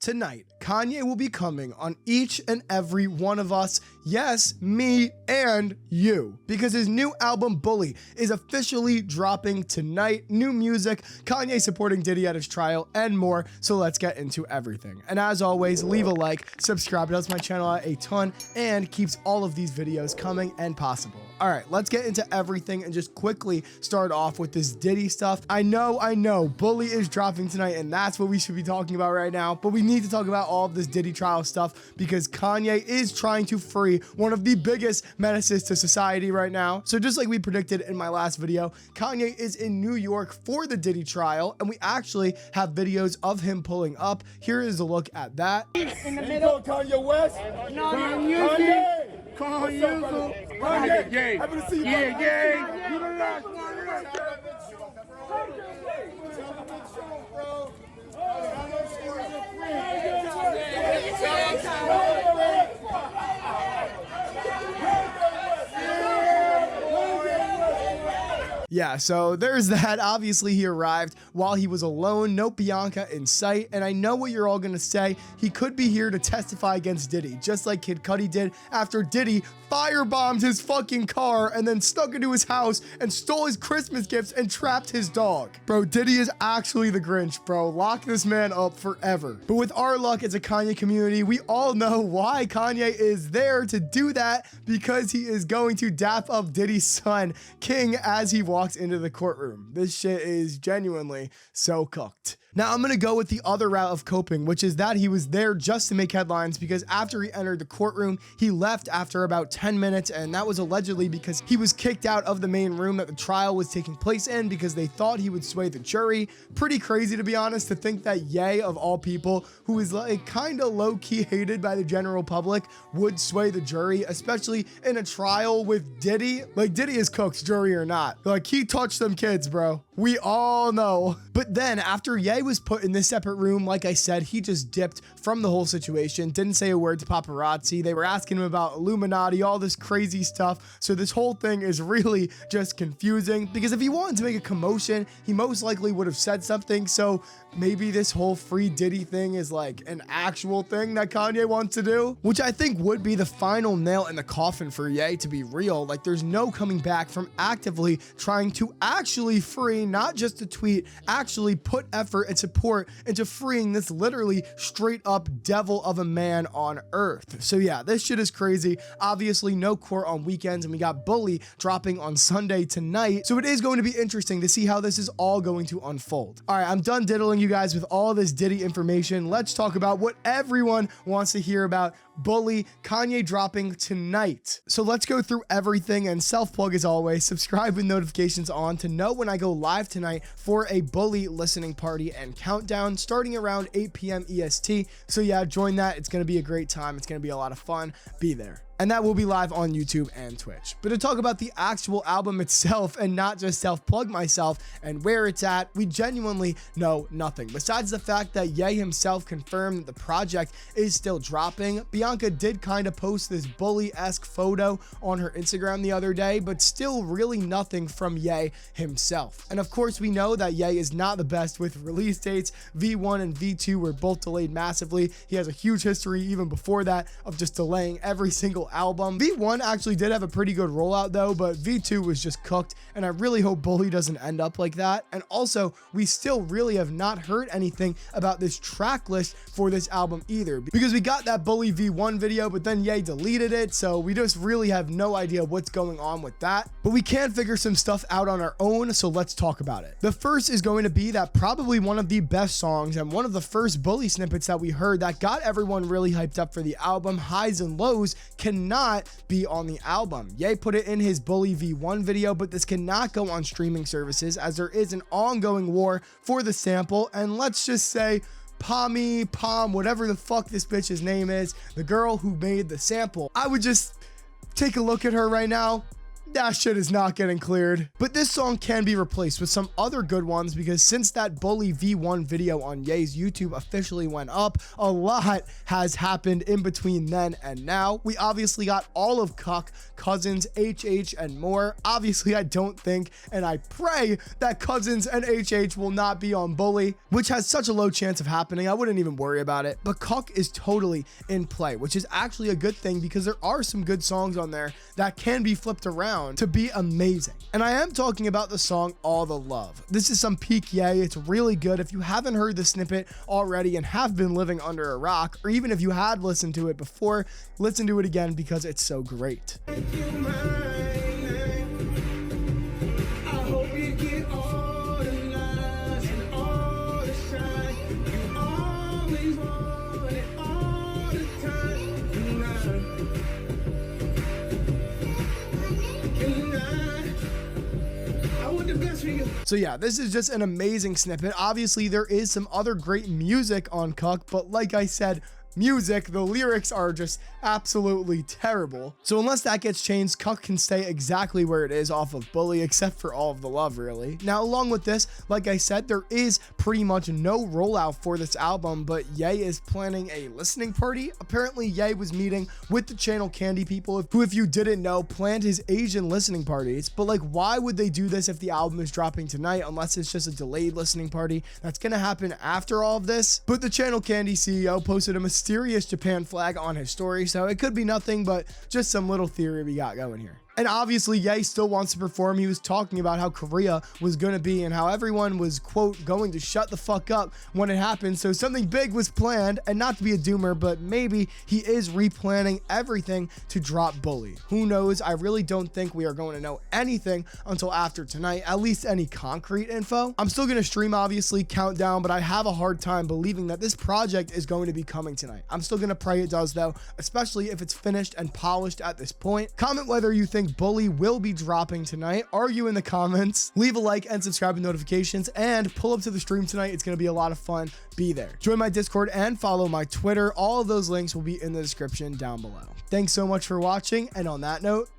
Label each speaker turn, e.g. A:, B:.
A: Tonight, Kanye will be coming on each and every one of us, yes, me and you, because his new album Bully is officially dropping tonight. New music, Kanye supporting Diddy at his trial, and more. So let's get into everything. And as always, leave a like, subscribe, it helps my channel out a ton and keeps all of these videos coming and possible. All right, let's get into everything and just quickly start off with this Diddy stuff. I know, Bully is dropping tonight and that's what we should be talking about right now, but we need to talk about all of this Diddy trial stuff because Kanye is trying to free one of the biggest menaces to society right now. So just like we predicted in my last video, Kanye is in New York for the Diddy trial, and we actually have videos of him pulling up. Here is a look at that.
B: In the middle, Kanye West. No, Kanye. Kanye. Happy to see you. Yeah. You the last one.
A: Yeah, so there's that. Obviously, he arrived while he was alone, no Bianca in sight, and I know what you're all gonna say. He could be here to testify against Diddy, just like Kid Cudi did after Diddy firebombed his fucking car and then snuck into his house and stole his Christmas gifts and trapped his dog. Bro, Diddy is actually the Grinch, bro. Lock this man up forever. But with our luck as a Kanye community, we all know why Kanye is there to do that, because he is going to dap up Diddy's son, King, as he walks into the courtroom. This shit is genuinely so cooked. Now, I'm going to go with the other route of coping, which is that he was there just to make headlines, because after he entered the courtroom, he left after about 10 minutes, and that was allegedly because he was kicked out of the main room that the trial was taking place in because they thought he would sway the jury. Pretty crazy, to be honest, to think that Ye, of all people, who is like kind of low-key hated by the general public, would sway the jury, especially in a trial with Diddy. Like, Diddy is cooked, jury or not. Like, he touched them kids, bro. We all know. But then after Ye was put in this separate room, like I said, he just dipped from the whole situation, didn't say a word to paparazzi. They were asking him about Illuminati, all this crazy stuff. So this whole thing is really just confusing, because if he wanted to make a commotion, he most likely would have said something. So maybe this whole free Diddy thing is like an actual thing that Kanye wants to do, which I think would be the final nail in the coffin for Ye, to be real. Like, there's no coming back from actively trying to actually free, not just a tweet, actually put effort and support into freeing this literally straight up devil of a man on earth. So yeah, this shit is crazy. Obviously no court on weekends, and we got Bully dropping on Sunday tonight. So it is going to be interesting to see how this is all going to unfold. All right, I'm done diddling you guys with all this Diddy information. Let's talk about what everyone wants to hear about: Bully, Kanye dropping tonight. So let's go through everything, and self-plug as always, subscribe with notifications on to know when I go live tonight for a Bully listening party and countdown starting around 8 p.m. EST. So yeah, join that. It's going to be a great time. It's going to be a lot of fun. Be there. And that will be live on YouTube and Twitch. But to talk about the actual album itself and not just self-plug myself and where it's at, we genuinely know nothing. Besides the fact that Ye himself confirmed that the project is still dropping. Bianca did kind of post this Bully-esque photo on her Instagram the other day, but still really nothing from Ye himself. And of course, we know that Ye is not the best with release dates. V1 and V2 were both delayed massively. He has a huge history even before that of just delaying every single album. V1 actually did have a pretty good rollout though, but V2 was just cooked, and I really hope Bully doesn't end up like that. And also, we still really have not heard anything about this track list for this album either, because we got that Bully V1 video, but then Ye deleted it, so we just really have no idea what's going on with that. But we can figure some stuff out on our own, so let's talk about it. The first is going to be that probably one of the best songs and one of the first Bully snippets that we heard that got everyone really hyped up for the album, Highs and Lows, cannot be on the album. Ye put it in his Bully V1 video, but this cannot go on streaming services as there is an ongoing war for the sample. And let's just say Palm, whatever the fuck this bitch's name is, the girl who made the sample, I would just take a look at her right now. that shit is not getting cleared. But this song can be replaced with some other good ones, because since that Bully V1 video on Ye's YouTube officially went up, a lot has happened in between then and now. We obviously got all of Cuck, Cousins, HH, and more. Obviously, I don't think, and I pray that Cousins and HH will not be on Bully, which has such a low chance of happening. I wouldn't even worry about it. But Cuck is totally in play, which is actually a good thing, because there are some good songs on there that can be flipped around to be amazing. And I am talking about the song All the Love. This is some peak Ye. It's really good. If you haven't heard the snippet already and have been living under a rock, or even if you had listened to it before, listen to it again, because it's so great. So yeah, this is just an amazing snippet. Obviously, there is some other great music on Cuck, but like I said, the lyrics are just absolutely terrible. So unless that gets changed, Cuck can stay exactly where it is off of Bully, except for All of the Love, really. Now, along with this, like I said, there is pretty much no rollout for this album, but Ye is planning a listening party. Apparently, Ye was meeting with the Channel Candy people, who, if you didn't know, planned his Asian listening parties. But like, why would they do this if the album is dropping tonight, unless it's just a delayed listening party that's gonna happen after all of this? But the Channel Candy CEO posted a mysterious Japan flag on his story, so it could be nothing but just some little theory we got going here. And obviously, Ye still wants to perform. He was talking about how Korea was going to be and how everyone was, quote, going to shut the fuck up when it happened. So something big was planned, and not to be a doomer, but maybe he is replanning everything to drop Bully. Who knows? I really don't think we are going to know anything until after tonight, at least any concrete info. I'm still going to stream, obviously, Countdown, but I have a hard time believing that this project is going to be coming tonight. I'm still going to pray it does, though, especially if it's finished and polished at this point. Comment whether you think Bully will be dropping tonight. Argue in the comments. Leave a like and subscribe with notifications, and pull up to the stream tonight. It's going to be a lot of fun. Be there. Join my Discord and follow my Twitter. All of those links will be in the description down below. Thanks so much for watching, and on that note,